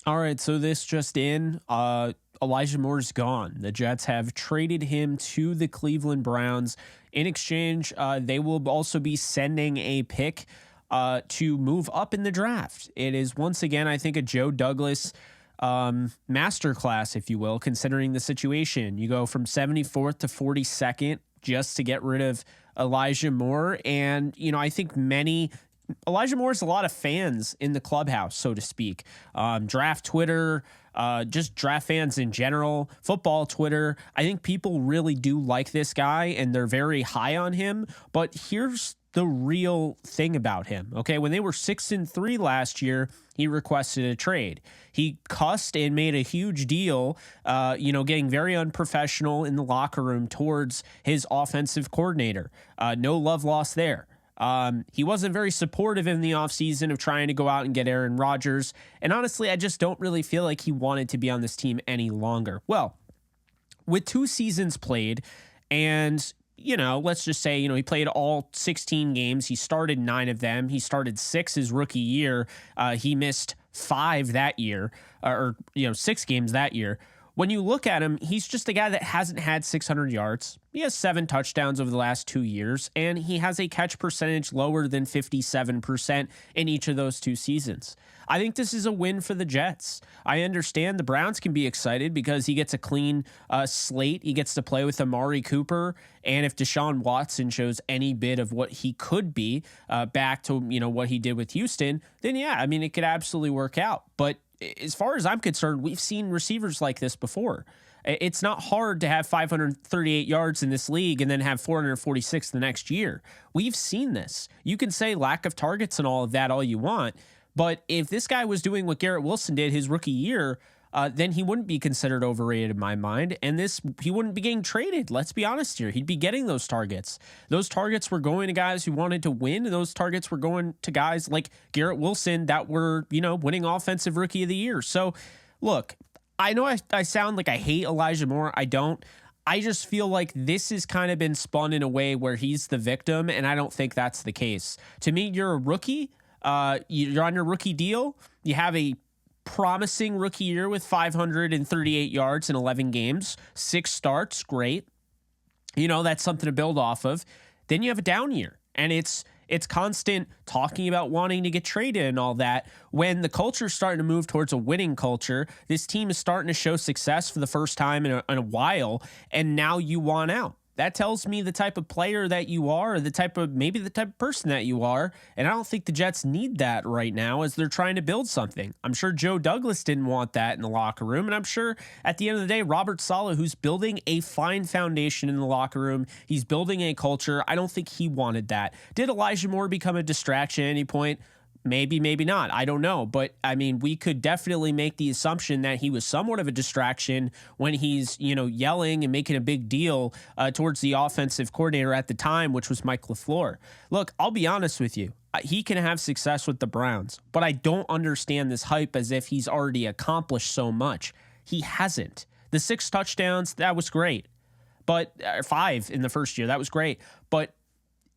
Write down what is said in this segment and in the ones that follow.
All right, so this just in, Elijah Moore's gone. The Jets have traded him to the Cleveland Browns. In exchange, they will also be sending a pick to move up in the draft. It is once again, I think, a Joe Douglas masterclass, if you will, considering the situation. You go from 74th to 42nd just to get rid of Elijah Moore. And, I think Elijah Moore has a lot of fans in the clubhouse, so to speak. Draft Twitter, just draft fans in general, football Twitter. I think people really do like this guy and they're very high on him. But here's the real thing about him. Okay. When they were 6-3 last year, he requested a trade. He cussed and made a huge deal, getting very unprofessional in the locker room towards his offensive coordinator. No love lost there. He wasn't very supportive in the offseason of trying to go out and get Aaron Rodgers. And honestly, I just don't really feel like he wanted to be on this team any longer. Well, with 2 seasons played and let's just say, he played all 16 games. He started 9 of them. He started 6 his rookie year. He missed 5 that year, or 6 games that year. When you look at him, he's just a guy that hasn't had 600 yards. He has 7 touchdowns over the last 2 years, and he has a catch percentage lower than 57% in each of those 2 seasons. I think this is a win for the Jets. I understand the Browns can be excited because he gets a clean slate. He gets to play with Amari Cooper, and if Deshaun Watson shows any bit of what he could be back to what he did with Houston, then yeah, it could absolutely work out. But as far as I'm concerned, we've seen receivers like this before. It's not hard to have 538 yards in this league and then have 446 the next year. We've seen this. You can say lack of targets and all of that all you want, but if this guy was doing what Garrett Wilson did his rookie year, then he wouldn't be considered overrated in my mind. And he wouldn't be getting traded. Let's be honest here. He'd be getting those targets. Those targets were going to guys who wanted to win. And those targets were going to guys like Garrett Wilson that were, winning offensive rookie of the year. So look, I know I sound like I hate Elijah Moore. I don't. I just feel like this has kind of been spun in a way where he's the victim. And I don't think that's the case. To me, you're a rookie. You're on your rookie deal. You have a promising rookie year with 538 yards in 11 games, 6 starts, great. That's something to build off of. Then you have a down year, and it's constant talking about wanting to get traded and all that. When the culture's starting to move towards a winning culture, this team is starting to show success for the first time in a while, and now you want out. That tells me the type of player that you are, or maybe the type of person that you are. And I don't think the Jets need that right now as they're trying to build something. I'm sure Joe Douglas didn't want that in the locker room. And I'm sure at the end of the day, Robert Saleh, who's building a fine foundation in the locker room, he's building a culture. I don't think he wanted that. Did Elijah Moore become a distraction at any point? Maybe, maybe not. I don't know. But we could definitely make the assumption that he was somewhat of a distraction when he's, yelling and making a big deal towards the offensive coordinator at the time, which was Mike LaFleur. Look, I'll be honest with you. He can have success with the Browns, but I don't understand this hype as if he's already accomplished so much. He hasn't. The 6 touchdowns, that was great. But 5 in the first year, that was great. But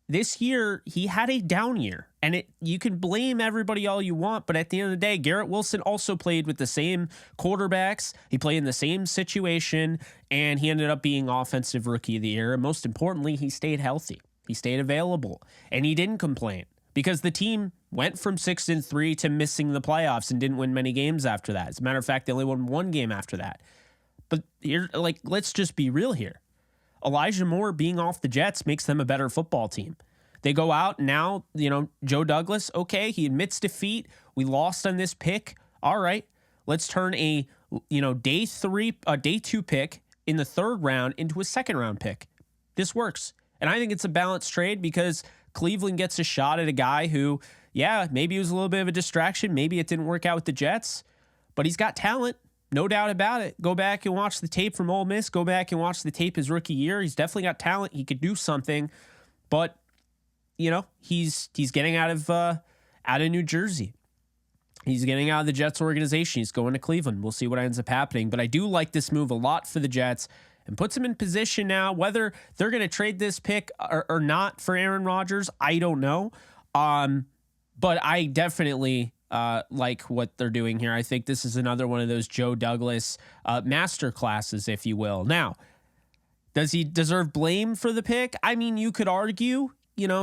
this year, he had a down year, and you can blame everybody all you want, but at the end of the day, Garrett Wilson also played with the same quarterbacks. He played in the same situation, and he ended up being offensive rookie of the year. And most importantly, he stayed healthy. He stayed available, and he didn't complain because the team went from 6-3 to missing the playoffs and didn't win many games after that. As a matter of fact, they only won 1 game after that. But here, let's just be real here. Elijah Moore being off the Jets makes them a better football team. They go out now, Joe Douglas, okay, he admits defeat. We lost on this pick. All right, let's turn a, day 2 pick in the 3rd round into a 2nd round pick. This works. And I think it's a balanced trade because Cleveland gets a shot at a guy who, yeah, maybe he was a little bit of a distraction. Maybe it didn't work out with the Jets, but he's got talent. No doubt about it. Go back and watch the tape from Ole Miss. Go back and watch the tape his rookie year. He's definitely got talent. He could do something, but he's getting out of New Jersey. He's getting out of the Jets organization. He's going to Cleveland. We'll see what ends up happening. But I do like this move a lot for the Jets and puts them in position now. Whether they're going to trade this pick or not for Aaron Rodgers, I don't know. But I definitely like what they're doing here. I think this is another one of those Joe Douglas master classes, if you will. Now, does he deserve blame for the pick? I mean, you could argue,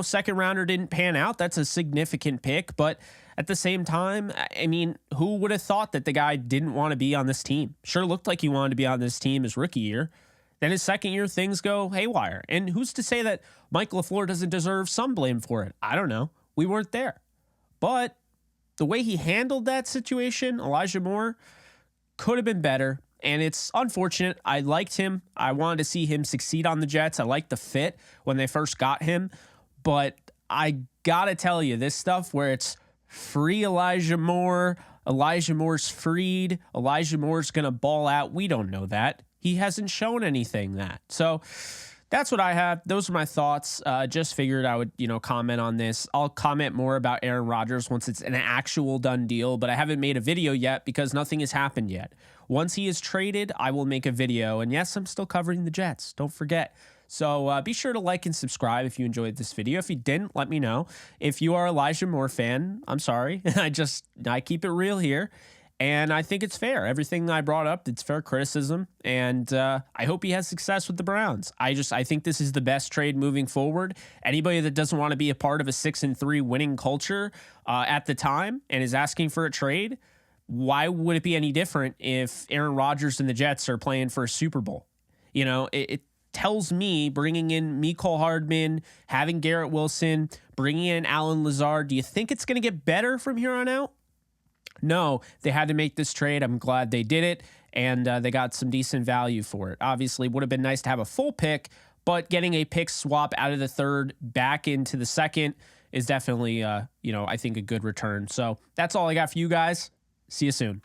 second rounder didn't pan out. That's a significant pick. But at the same time, I mean, who would have thought that the guy didn't want to be on this team? Sure looked like he wanted to be on this team his rookie year. Then his second year, things go haywire. And who's to say that Mike LaFleur doesn't deserve some blame for it? I don't know. We weren't there. But the way he handled that situation, Elijah Moore, could have been better. And it's unfortunate. I liked him. I wanted to see him succeed on the Jets. I liked the fit when they first got him. But I got to tell you, this stuff where it's free Elijah Moore's freed, Elijah Moore's going to ball out, we don't know that. He hasn't shown anything that. So that's what I have. Those are my thoughts. Just figured I would, comment on this. I'll comment more about Aaron Rodgers once it's an actual done deal, but I haven't made a video yet because nothing has happened yet. Once he is traded, I will make a video. And yes, I'm still covering the Jets. Don't forget. So be sure to like and subscribe if you enjoyed this video. If you didn't, let me know. If you are an Elijah Moore fan, I'm sorry. I keep it real here. And I think it's fair. Everything I brought up, it's fair criticism. And I hope he has success with the Browns. I think this is the best trade moving forward. Anybody that doesn't want to be a part of a 6-3 winning culture at the time and is asking for a trade, why would it be any different if Aaron Rodgers and the Jets are playing for a Super Bowl? It tells me bringing in Mecole Hardman, having Garrett Wilson, bringing in Allen Lazard, do you think it's going to get better from here on out? No, they had to make this trade. I'm glad they did it, and they got some decent value for it. Obviously, would have been nice to have a full pick, but getting a pick swap out of the third back into the second is definitely, I think a good return. So that's all I got for you guys. See you soon.